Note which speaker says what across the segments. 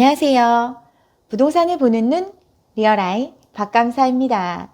Speaker 1: 안녕하세요. 부동산을 보는 눈 리얼아이 박감사입니다.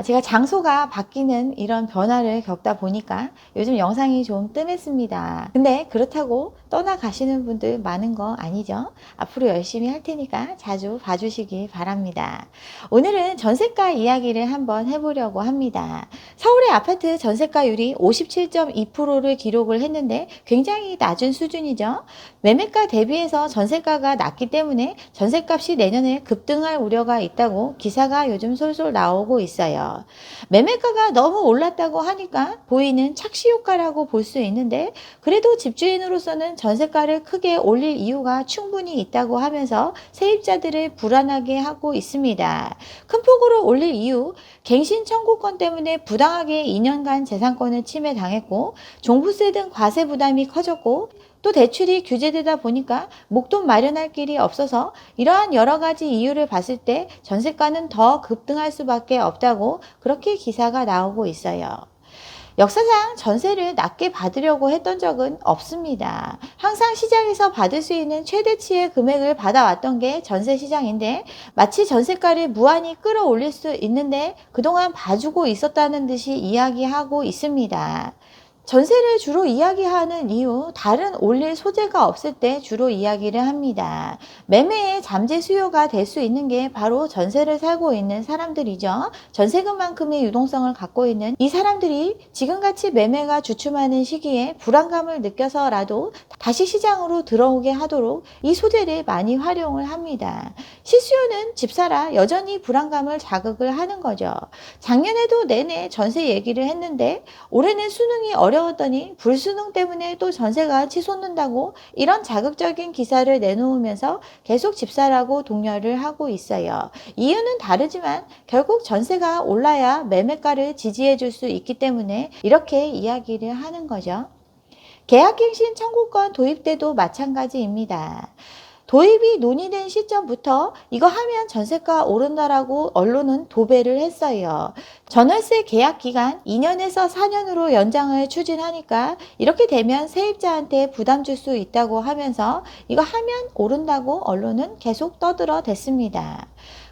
Speaker 1: 제가 장소가 바뀌는 이런 변화를 겪다 보니까 요즘 영상이 좀 뜸했습니다. 근데 그렇다고 떠나가시는 분들 많은 거 아니죠? 앞으로 열심히 할 테니까 자주 봐주시기 바랍니다. 오늘은 전세가 이야기를 한번 해보려고 합니다. 서울의 아파트 전세가율이 57.2%를 기록을 했는데 굉장히 낮은 수준이죠. 매매가 대비해서 전세가가 낮기 때문에 전세값이 내년에 급등할 우려가 있다고 기사가 요즘 솔솔 나오고 있어요. 매매가가 너무 올랐다고 하니까 보이는 착시 효과라고 볼 수 있는데, 그래도 집주인으로서는 전세가를 크게 올릴 이유가 충분히 있다고 하면서 세입자들을 불안하게 하고 있습니다. 큰 폭으로 올릴 이유, 갱신 청구권 때문에 부당하게 2년간 재산권을 침해당했고, 종부세 등 과세 부담이 커졌고, 또 대출이 규제되다 보니까 목돈 마련할 길이 없어서 이러한 여러 가지 이유를 봤을 때 전세가는 더 급등할 수밖에 없다고 그렇게 기사가 나오고 있어요. 역사상 전세를 낮게 받으려고 했던 적은 없습니다. 항상 시장에서 받을 수 있는 최대치의 금액을 받아왔던 게 전세 시장인데, 마치 전세가를 무한히 끌어올릴 수 있는데 그동안 봐주고 있었다는 듯이 이야기하고 있습니다. 전세를 주로 이야기하는 이유, 다른 올릴 소재가 없을 때 주로 이야기를 합니다. 매매의 잠재 수요가 될 수 있는 게 바로 전세를 살고 있는 사람들이죠. 전세금만큼의 유동성을 갖고 있는 이 사람들이 지금같이 매매가 주춤하는 시기에 불안감을 느껴서라도 다시 시장으로 들어오게 하도록 이 소재를 많이 활용을 합니다. 실수요는 집사라 여전히 불안감을 자극을 하는 거죠. 작년에도 내내 전세 얘기를 했는데 올해는 수능이 어려웠더니 불수능 때문에 또 전세가 치솟는다고 이런 자극적인 기사를 내놓으면서 계속 집사라고 독려를 하고 있어요. 이유는 다르지만 결국 전세가 올라야 매매가를 지지해 줄 수 있기 때문에 이렇게 이야기를 하는 거죠. 계약갱신 청구권 도입 때도 마찬가지입니다. 도입이 논의된 시점부터 이거 하면 전세가 오른다라고 언론은 도배를 했어요. 전월세 계약 기간 2년에서 4년으로 연장을 추진하니까 이렇게 되면 세입자한테 부담 줄 수 있다고 하면서 이거 하면 오른다고 언론은 계속 떠들어댔습니다.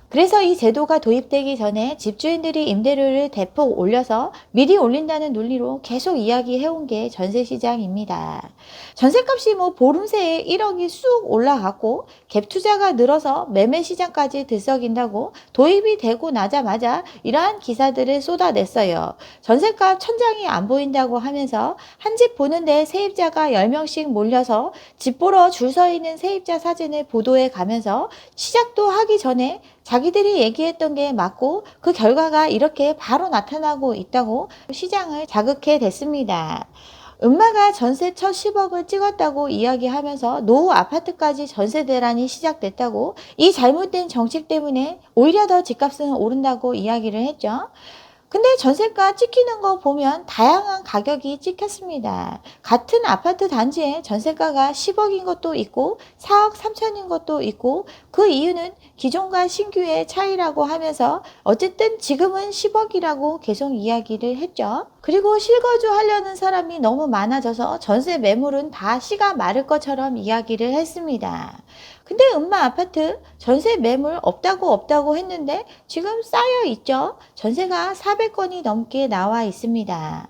Speaker 1: 그래서 이 제도가 도입되기 전에 집주인들이 임대료를 대폭 올려서 미리 올린다는 논리로 계속 이야기해온 게 전세시장입니다. 전세값이 보름 새에 1억이 쑥 올라갔고 갭 투자가 늘어서 매매 시장까지 들썩인다고 도입이 되고 나자마자 이러한 기사들을 쏟아냈어요. 전세값 천장이 안 보인다고 하면서 한 집 보는데 세입자가 10명씩 몰려서 집 보러 줄 서 있는 세입자 사진을 보도해 가면서 시작도 하기 전에 자기들이 얘기했던 게 맞고 그 결과가 이렇게 바로 나타나고 있다고 시장을 자극해 댔습니다. 음마가 전세 첫 10억을 찍었다고 이야기하면서 노후 아파트까지 전세 대란이 시작됐다고, 이 잘못된 정책 때문에 오히려 더 집값은 오른다고 이야기를 했죠. 근데 전세가 찍히는 거 보면 다양한 가격이 찍혔습니다. 같은 아파트 단지에 전세가가 10억인 것도 있고 4억 3천인 것도 있고, 그 이유는 기존과 신규의 차이라고 하면서 어쨌든 지금은 10억이라고 계속 이야기를 했죠. 그리고 실거주 하려는 사람이 너무 많아져서 전세 매물은 다 씨가 마를 것처럼 이야기를 했습니다. 근데 음마 아파트 전세 매물 없다고 했는데 지금 쌓여 있죠. 전세가 400건이 넘게 나와 있습니다.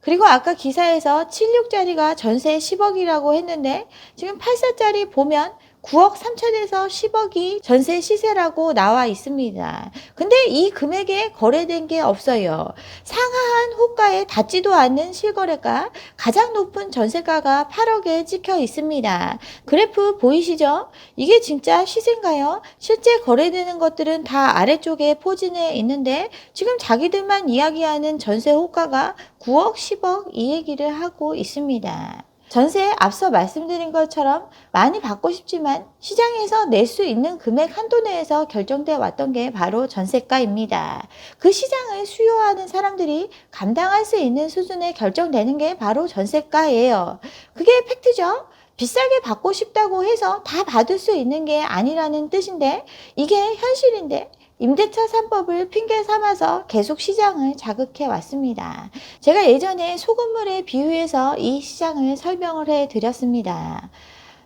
Speaker 1: 그리고 아까 기사에서 76짜리가 전세 10억이라고 했는데 지금 84짜리 보면 9억 3천에서 10억이 전세 시세라고 나와 있습니다. 근데 이 금액에 거래된 게 없어요. 상하한 호가에 닿지도 않는 실거래가, 가장 높은 전세가가 8억에 찍혀 있습니다. 그래프 보이시죠? 이게 진짜 시세인가요? 실제 거래되는 것들은 다 아래쪽에 포진해 있는데 지금 자기들만 이야기하는 전세 호가가 9억, 10억 이 얘기를 하고 있습니다. 전세 앞서 말씀드린 것처럼 많이 받고 싶지만 시장에서 낼 수 있는 금액 한도 내에서 결정돼 왔던 게 바로 전세가입니다. 그 시장을 수요하는 사람들이 감당할 수 있는 수준에 결정되는 게 바로 전세가예요. 그게 팩트죠. 비싸게 받고 싶다고 해서 다 받을 수 있는 게 아니라는 뜻인데, 이게 현실인데 임대차 3법을 핑계 삼아서 계속 시장을 자극해 왔습니다. 제가 예전에 소금물에 비유해서 이 시장을 설명을 해 드렸습니다.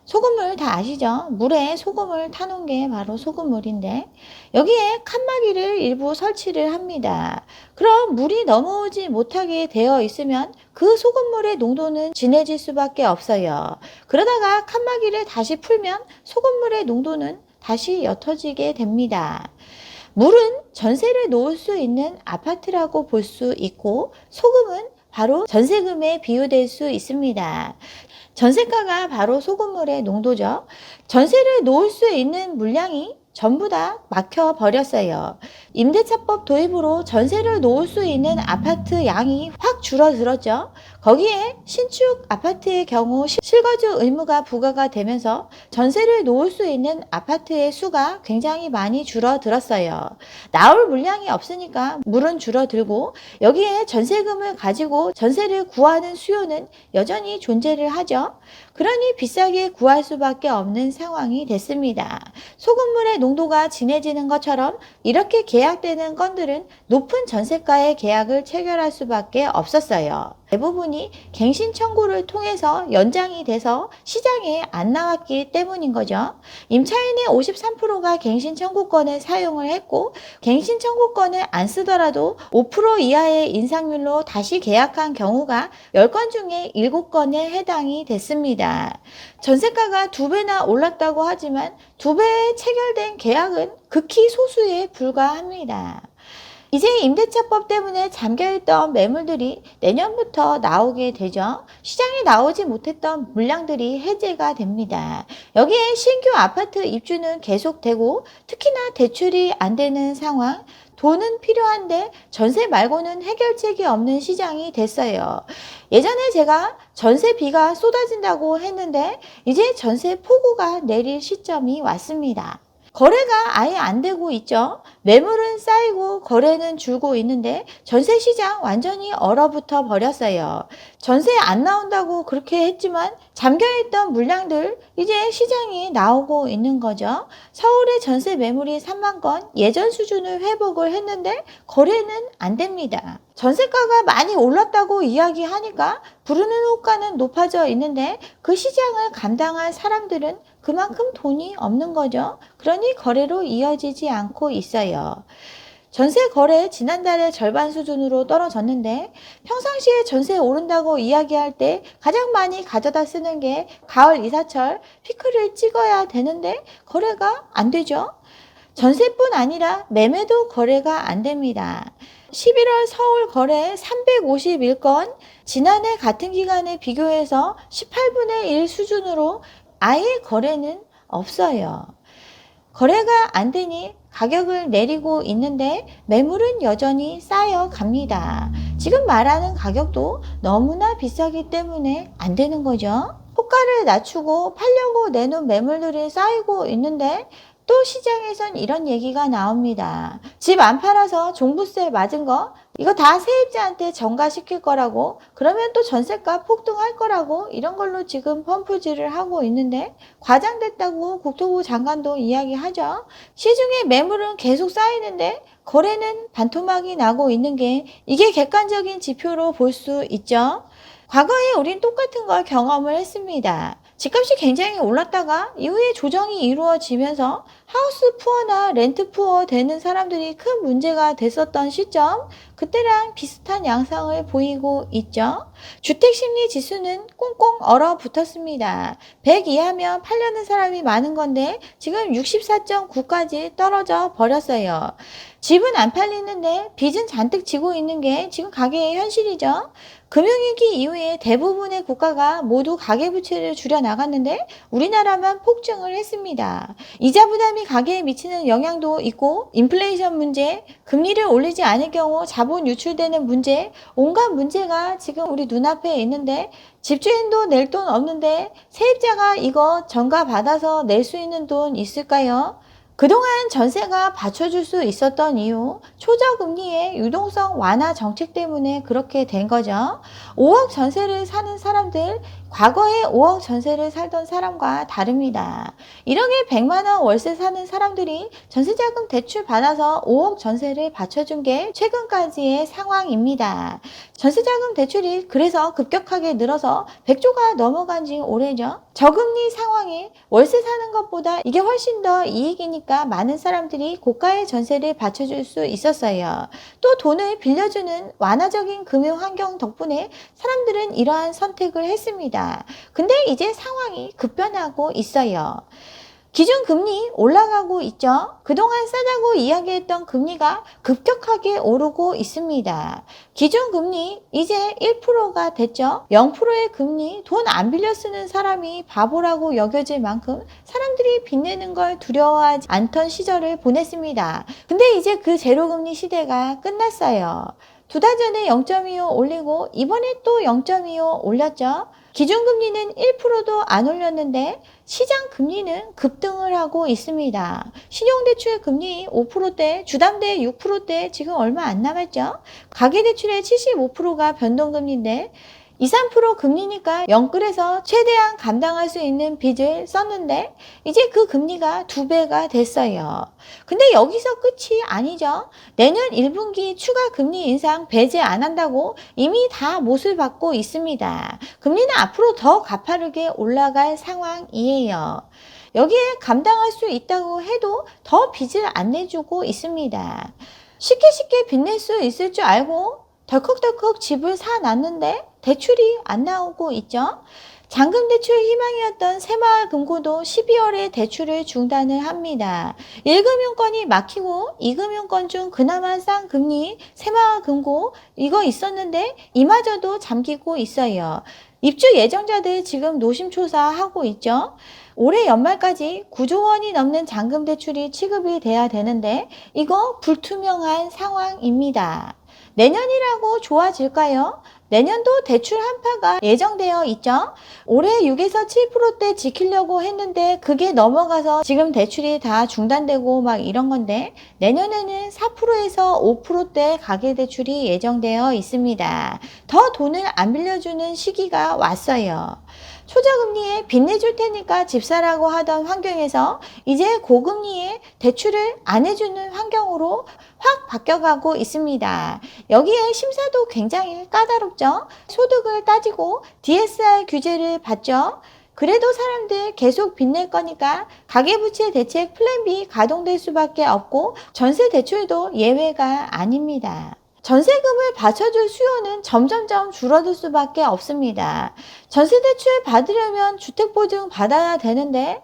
Speaker 1: 소금물 다 아시죠? 물에 소금을 타놓은 게 바로 소금물인데 여기에 칸막이를 일부 설치를 합니다. 그럼 물이 넘어오지 못하게 되어 있으면 그 소금물의 농도는 진해질 수밖에 없어요. 그러다가 칸막이를 다시 풀면 소금물의 농도는 다시 옅어지게 됩니다. 물은 전세를 놓을 수 있는 아파트라고 볼 수 있고 소금은 바로 전세금에 비유될 수 있습니다. 전세가가 바로 소금물의 농도죠. 전세를 놓을 수 있는 물량이 전부 다 막혀 버렸어요. 임대차법 도입으로 전세를 놓을 수 있는 아파트 양이 확 줄어들었죠. 거기에 신축 아파트의 경우 실거주 의무가 부과가 되면서 전세를 놓을 수 있는 아파트의 수가 굉장히 많이 줄어들었어요. 나올 물량이 없으니까 물은 줄어들고 여기에 전세금을 가지고 전세를 구하는 수요는 여전히 존재를 하죠. 그러니 비싸게 구할 수밖에 없는 상황이 됐습니다. 소금물의 농도가 진해지는 것처럼 이렇게 계약되는 건들은 높은 전세가의 계약을 체결할 수밖에 없었어요. 대부분이 갱신 청구를 통해서 연장이 돼서 시장에 안 나왔기 때문인 거죠. 임차인의 53%가 갱신 청구권을 사용을 했고 갱신 청구권을 안 쓰더라도 5% 이하의 인상률로 다시 계약한 경우가 10건 중에 7건에 해당이 됐습니다. 전세가가 2배나 올랐다고 하지만 2배에 체결된 계약은 극히 소수에 불과합니다. 이제 임대차법 때문에 잠겨있던 매물들이 내년부터 나오게 되죠. 시장에 나오지 못했던 물량들이 해제가 됩니다. 여기에 신규 아파트 입주는 계속되고 특히나 대출이 안 되는 상황, 돈은 필요한데 전세 말고는 해결책이 없는 시장이 됐어요. 예전에 제가 전세비가 쏟아진다고 했는데 이제 전세 폭우가 내릴 시점이 왔습니다. 거래가 아예 안 되고 있죠. 매물은 쌓이고 거래는 줄고 있는데 전세 시장 완전히 얼어붙어 버렸어요. 전세 안 나온다고 그렇게 했지만 잠겨있던 물량들 이제 시장에 나오고 있는 거죠. 서울의 전세 매물이 3만 건 예전 수준을 회복을 했는데 거래는 안 됩니다. 전세가가 많이 올랐다고 이야기하니까 부르는 호가는 높아져 있는데 그 시장을 감당할 사람들은 그만큼 돈이 없는 거죠. 그러니 거래로 이어지지 않고 있어요. 전세 거래 지난달에 절반 수준으로 떨어졌는데 평상시에 전세 오른다고 이야기할 때 가장 많이 가져다 쓰는 게 가을 이사철 피크를 찍어야 되는데 거래가 안 되죠. 전세뿐 아니라 매매도 거래가 안 됩니다. 11월 서울 거래 351건, 지난해 같은 기간에 비교해서 18분의 1 수준으로 아예 거래는 없어요. 거래가 안 되니 가격을 내리고 있는데 매물은 여전히 쌓여 갑니다. 지금 말하는 가격도 너무나 비싸기 때문에 안 되는 거죠. 호가를 낮추고 팔려고 내놓은 매물들이 쌓이고 있는데 또 시장에선 이런 얘기가 나옵니다. 집 안 팔아서 종부세 맞은 거 이거 다 세입자한테 전가시킬 거라고, 그러면 또 전세가 폭등할 거라고, 이런 걸로 지금 펌프질을 하고 있는데 과장됐다고 국토부 장관도 이야기하죠. 시중에 매물은 계속 쌓이는데 거래는 반토막이 나고 있는 게 이게 객관적인 지표로 볼 수 있죠. 과거에 우린 똑같은 걸 경험을 했습니다. 집값이 굉장히 올랐다가 이후에 조정이 이루어지면서 하우스 푸어나 렌트 푸어 되는 사람들이 큰 문제가 됐었던 시점, 그때랑 비슷한 양상을 보이고 있죠. 주택심리 지수는 꽁꽁 얼어붙었습니다. 100 이하면 팔려는 사람이 많은 건데 지금 64.9까지 떨어져 버렸어요. 집은 안 팔리는데 빚은 잔뜩 지고 있는 게 지금 가계의 현실이죠. 금융위기 이후에 대부분의 국가가 모두 가계부채를 줄여 나갔는데 우리나라만 폭증을 했습니다. 이자 부담이 가계에 미치는 영향도 있고 인플레이션 문제, 금리를 올리지 않을 경우 자본 유출되는 문제, 온갖 문제가 지금 우리 눈앞에 있는데 집주인도 낼 돈 없는데 세입자가 이거 전가 받아서 낼 수 있는 돈 있을까요? 그동안 전세가 받쳐줄 수 있었던 이유, 초저금리의 유동성 완화 정책 때문에 그렇게 된 거죠. 5억 전세를 사는 사람들, 과거에 5억 전세를 살던 사람과 다릅니다. 1억에 100만 원 월세 사는 사람들이 전세자금 대출 받아서 5억 전세를 받쳐준 게 최근까지의 상황입니다. 전세자금 대출이 그래서 급격하게 늘어서 100조가 넘어간 지 오래죠. 저금리 상황에 월세 사는 것보다 이게 훨씬 더 이익이니까 많은 사람들이 고가의 전세를 받쳐줄 수 있었어요. 또 돈을 빌려주는 완화적인 금융 환경 덕분에 사람들은 이러한 선택을 했습니다. 근데 이제 상황이 급변하고 있어요. 기준금리 올라가고 있죠. 그동안 싸다고 이야기했던 금리가 급격하게 오르고 있습니다. 기준금리 이제 1%가 됐죠. 0%의 금리, 돈 안 빌려 쓰는 사람이 바보라고 여겨질 만큼 사람들이 빚내는 걸 두려워하지 않던 시절을 보냈습니다. 근데 이제 그 제로금리 시대가 끝났어요. 2달 전에 0.25 올리고 이번에 또 0.25 올렸죠. 기준금리는 1%도 안 올렸는데 시장 금리는 급등을 하고 있습니다. 신용대출 금리 5%대, 주담대 6%대 지금 얼마 안 남았죠? 가계대출의 75%가 변동금리인데 2, 3% 금리니까 영끌에서 최대한 감당할 수 있는 빚을 썼는데 이제 그 금리가 2배가 됐어요. 근데 여기서 끝이 아니죠. 내년 1분기 추가 금리 인상 배제 안 한다고 이미 다 못을 받고 있습니다. 금리는 앞으로 더 가파르게 올라갈 상황이에요. 여기에 감당할 수 있다고 해도 더 빚을 안 내주고 있습니다. 쉽게 빚낼 수 있을 줄 알고 덜컥덜컥 집을 사놨는데 대출이 안 나오고 있죠. 잔금 대출 희망이었던 새마을금고도 12월에 대출을 중단을 합니다. 1금융권이 막히고 2금융권 중 그나마 싼 금리 새마을금고 이거 있었는데 이마저도 잠기고 있어요. 입주 예정자들 지금 노심초사하고 있죠. 올해 연말까지 9조 원이 넘는 잔금 대출이 취급이 돼야 되는데 이거 불투명한 상황입니다. 내년이라고 좋아질까요? 내년도 대출 한파가 예정되어 있죠. 올해 6에서 7%대 지키려고 했는데 그게 넘어가서 지금 대출이 다 중단되고 막 이런 건데 내년에는 4%에서 5%대 가계대출이 예정되어 있습니다. 더 돈을 안 빌려주는 시기가 왔어요. 초저금리에 빚내줄 테니까 집 사라고 하던 환경에서 이제 고금리에 대출을 안 해주는 환경으로 확 바뀌어가고 있습니다. 여기에 심사도 굉장히 까다롭죠. 소득을 따지고 DSR 규제를 받죠. 그래도 사람들 계속 빚낼 거니까 가계부채 대책 플랜 B 가동될 수밖에 없고 전세 대출도 예외가 아닙니다. 전세금을 받쳐줄 수요는 점점점 줄어들 수밖에 없습니다. 전세대출 받으려면 주택보증 받아야 되는데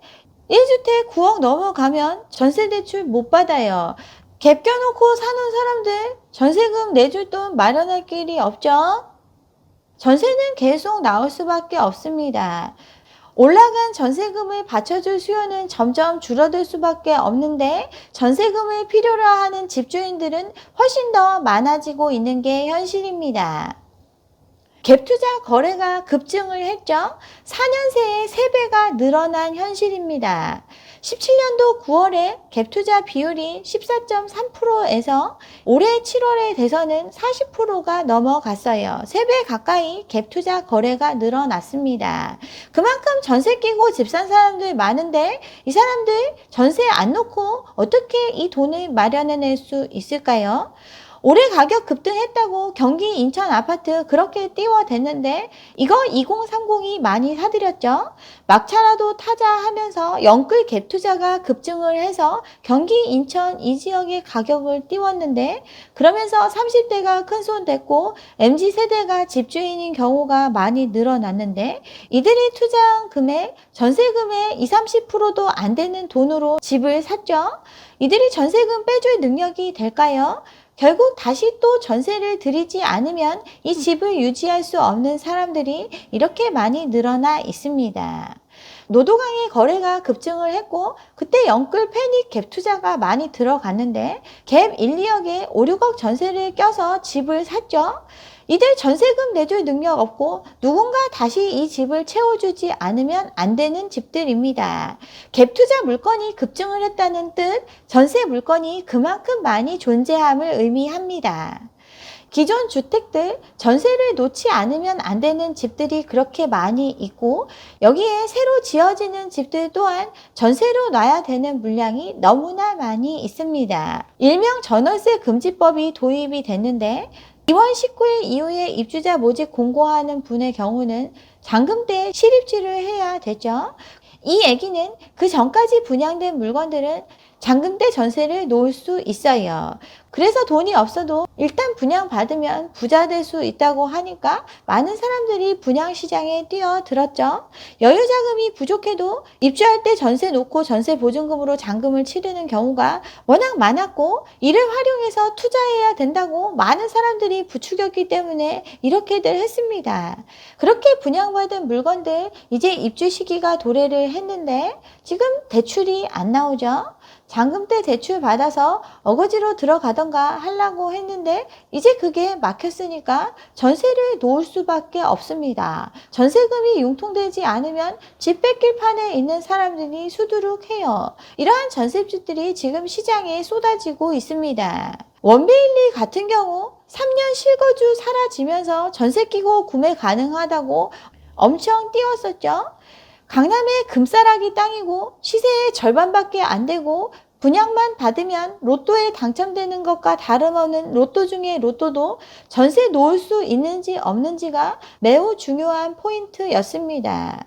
Speaker 1: 1주택 9억 넘어가면 전세대출 못 받아요. 갭 껴놓고 사는 사람들 전세금 내줄 돈 마련할 길이 없죠. 전세는 계속 나올 수밖에 없습니다. 올라간 전세금을 받쳐줄 수요는 점점 줄어들 수밖에 없는데 전세금을 필요로 하는 집주인들은 훨씬 더 많아지고 있는 게 현실입니다. 갭투자 거래가 급증을 했죠. 4년 새에 3배가 늘어난 현실입니다. 17년도 9월에 갭투자 비율이 14.3%에서 올해 7월에 돼서는 40%가 넘어갔어요. 3배 가까이 갭투자 거래가 늘어났습니다. 그만큼 전세 끼고 집 산 사람들 많은데 이 사람들 전세 안 놓고 어떻게 이 돈을 마련해낼 수 있을까요? 올해 가격 급등했다고 경기 인천 아파트 그렇게 띄워댔는데 이거 2030이 많이 사들였죠. 막차라도 타자 하면서 영끌 갭 투자가 급증을 해서 경기 인천 이 지역의 가격을 띄웠는데 그러면서 30대가 큰손 됐고 MZ세대가 집주인인 경우가 많이 늘어났는데 이들이 투자한 금액 전세금의 20, 30%도 안 되는 돈으로 집을 샀죠. 이들이 전세금 빼줄 능력이 될까요? 결국 다시 또 전세를 드리지 않으면 이 집을 유지할 수 없는 사람들이 이렇게 많이 늘어나 있습니다. 노도강의 거래가 급증을 했고 그때 영끌 패닉 갭 투자가 많이 들어갔는데 갭 1, 2억에 5, 6억 전세를 껴서 집을 샀죠. 이들 전세금 내줄 능력 없고 누군가 다시 이 집을 채워주지 않으면 안 되는 집들입니다. 갭 투자 물건이 급증을 했다는 뜻, 전세 물건이 그만큼 많이 존재함을 의미합니다. 기존 주택들 전세를 놓지 않으면 안 되는 집들이 그렇게 많이 있고 여기에 새로 지어지는 집들 또한 전세로 놔야 되는 물량이 너무나 많이 있습니다. 일명 전월세 금지법이 도입이 됐는데 2월 19일 이후에 입주자 모집 공고하는 분의 경우는 잔금 때 실입주를 해야 되죠. 이 얘기는 그 전까지 분양된 물건들은 잔금 때 전세를 놓을 수 있어요. 그래서 돈이 없어도 일단 분양받으면 부자 될 수 있다고 하니까 많은 사람들이 분양시장에 뛰어들었죠. 여유자금이 부족해도 입주할 때 전세 놓고 전세 보증금으로 잔금을 치르는 경우가 워낙 많았고 이를 활용해서 투자해야 된다고 많은 사람들이 부추겼기 때문에 이렇게들 했습니다. 그렇게 분양받은 물건들 이제 입주 시기가 도래를 했는데 지금 대출이 안 나오죠. 잔금 때 대출 받아서 어거지로 들어가던가 하려고 했는데 이제 그게 막혔으니까 전세를 놓을 수밖에 없습니다. 전세금이 융통되지 않으면 집 뺏길 판에 있는 사람들이 수두룩해요. 이러한 전세집들이 지금 시장에 쏟아지고 있습니다. 원베일리 같은 경우 3년 실거주 사라지면서 전세 끼고 구매 가능하다고 엄청 띄웠었죠. 강남의 금싸라기 땅이고 시세의 절반밖에 안 되고 분양만 받으면 로또에 당첨되는 것과 다름없는 로또 중에 로또도 전세 놓을 수 있는지 없는지가 매우 중요한 포인트였습니다.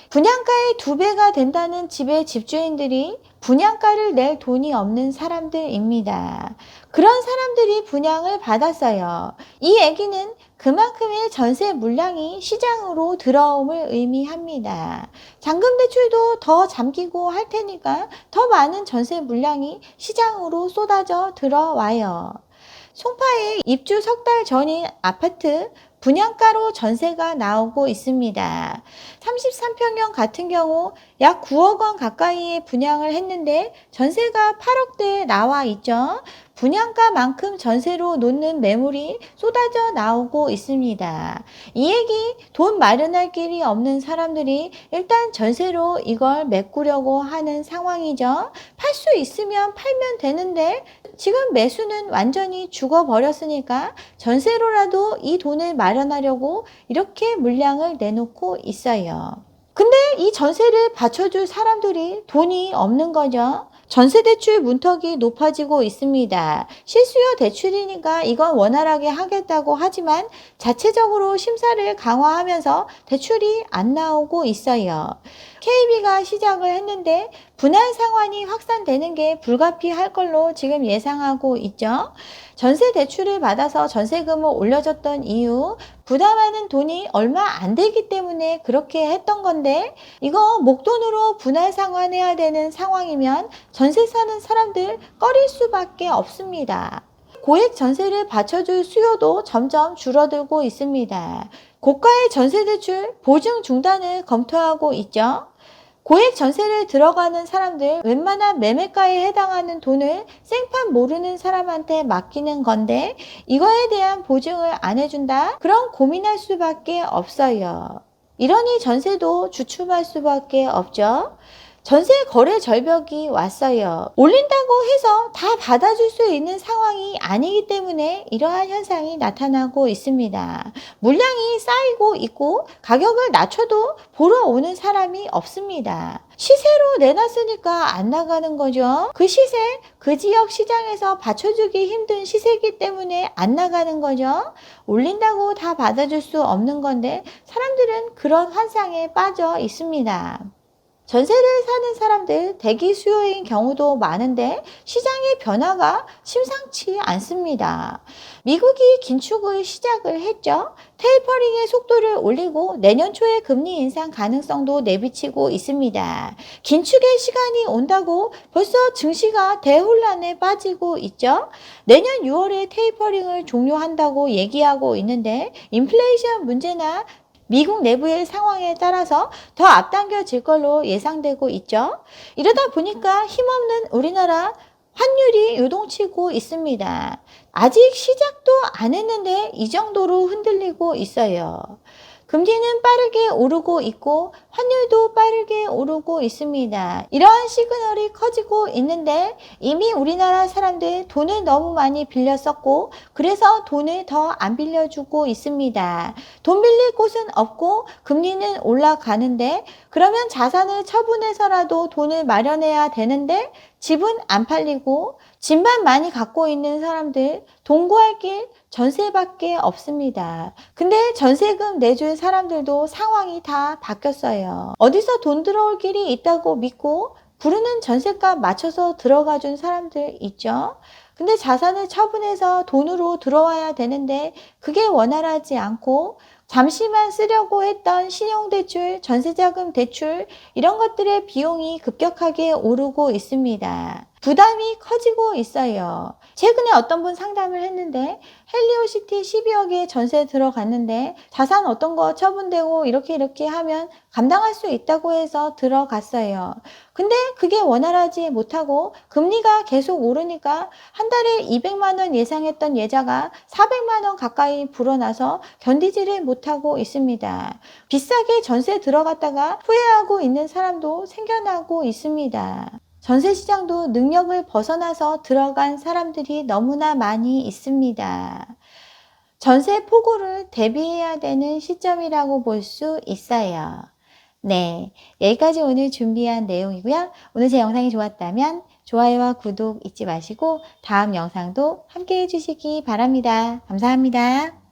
Speaker 1: 분양가의 2배가 된다는 집의 집주인들이 분양가를 낼 돈이 없는 사람들입니다. 그런 사람들이 분양을 받았어요. 이 얘기는 그만큼의 전세 물량이 시장으로 들어옴을 의미합니다. 잔금 대출도 더 잠기고 할 테니까 더 많은 전세 물량이 시장으로 쏟아져 들어와요. 송파에 입주 3달 전인 아파트 분양가로 전세가 나오고 있습니다. 33평형 같은 경우 약 9억 원 가까이의 분양을 했는데 전세가 8억대에 나와 있죠. 분양가만큼 전세로 놓는 매물이 쏟아져 나오고 있습니다. 이 얘기 돈 마련할 길이 없는 사람들이 일단 전세로 이걸 메꾸려고 하는 상황이죠. 팔 수 있으면 팔면 되는데 지금 매수는 완전히 죽어버렸으니까 전세로라도 이 돈을 마련하려고 이렇게 물량을 내놓고 있어요. 근데 이 전세를 받쳐줄 사람들이 돈이 없는 거죠. 전세대출 문턱이 높아지고 있습니다. 실수요 대출이니까 이건 원활하게 하겠다고 하지만 자체적으로 심사를 강화하면서 대출이 안 나오고 있어요. KB가 시작을 했는데 분할 상환이 확산되는 게 불가피할 걸로 지금 예상하고 있죠. 전세 대출을 받아서 전세금을 올려줬던 이유 부담하는 돈이 얼마 안 되기 때문에 그렇게 했던 건데 이거 목돈으로 분할 상환해야 되는 상황이면 전세 사는 사람들 꺼릴 수밖에 없습니다. 고액 전세를 받쳐줄 수요도 점점 줄어들고 있습니다. 고가의 전세 대출 보증 중단을 검토하고 있죠. 고액 전세를 들어가는 사람들 웬만한 매매가에 해당하는 돈을 생판 모르는 사람한테 맡기는 건데 이거에 대한 보증을 안 해준다? 그럼 고민할 수밖에 없어요. 이러니 전세도 주춤할 수밖에 없죠. 전세 거래 절벽이 왔어요. 올린다고 해서 다 받아줄 수 있는 상황이 아니기 때문에 이러한 현상이 나타나고 있습니다. 물량이 쌓이고 있고 가격을 낮춰도 보러 오는 사람이 없습니다. 시세로 내놨으니까 안 나가는 거죠. 그 시세, 그 지역 시장에서 받쳐주기 힘든 시세이기 때문에 안 나가는 거죠. 올린다고 다 받아줄 수 없는 건데 사람들은 그런 환상에 빠져 있습니다. 전세를 사는 사람들 대기 수요인 경우도 많은데 시장의 변화가 심상치 않습니다. 미국이 긴축을 시작을 했죠. 테이퍼링의 속도를 올리고 내년 초에 금리 인상 가능성도 내비치고 있습니다. 긴축의 시간이 온다고 벌써 증시가 대혼란에 빠지고 있죠. 내년 6월에 테이퍼링을 종료한다고 얘기하고 있는데 인플레이션 문제나 미국 내부의 상황에 따라서 더 앞당겨질 걸로 예상되고 있죠. 이러다 보니까 힘없는 우리나라 환율이 요동치고 있습니다. 아직 시작도 안 했는데 이 정도로 흔들리고 있어요. 금리는 빠르게 오르고 있고 환율도 빠르게 오르고 있습니다. 이러한 시그널이 커지고 있는데 이미 우리나라 사람들 돈을 너무 많이 빌렸었고 그래서 돈을 더 안 빌려주고 있습니다. 돈 빌릴 곳은 없고 금리는 올라가는데 그러면 자산을 처분해서라도 돈을 마련해야 되는데 집은 안 팔리고 집만 많이 갖고 있는 사람들 돈 구할 길 전세밖에 없습니다. 근데 전세금 내줄 사람들도 상황이 다 바뀌었어요. 어디서 돈 들어올 길이 있다고 믿고 부르는 전세값 맞춰서 들어가 준 사람들 있죠. 근데 자산을 처분해서 돈으로 들어와야 되는데 그게 원활하지 않고 잠시만 쓰려고 했던 신용대출, 전세자금 대출 이런 것들의 비용이 급격하게 오르고 있습니다. 부담이 커지고 있어요. 최근에 어떤 분 상담을 했는데 헬리오시티 12억에 전세 들어갔는데 자산 어떤 거 처분되고 이렇게 하면 감당할 수 있다고 해서 들어갔어요. 근데 그게 원활하지 못하고 금리가 계속 오르니까 한 달에 200만 원 예상했던 예자가 400만 원 가까이 불어나서 견디지를 못하고 있습니다. 비싸게 전세 들어갔다가 후회하고 있는 사람도 생겨나고 있습니다. 전세 시장도 능력을 벗어나서 들어간 사람들이 너무나 많이 있습니다. 전세 폭우를 대비해야 되는 시점이라고 볼 수 있어요. 네, 여기까지 오늘 준비한 내용이고요. 오늘 제 영상이 좋았다면 좋아요와 구독 잊지 마시고 다음 영상도 함께 해주시기 바랍니다. 감사합니다.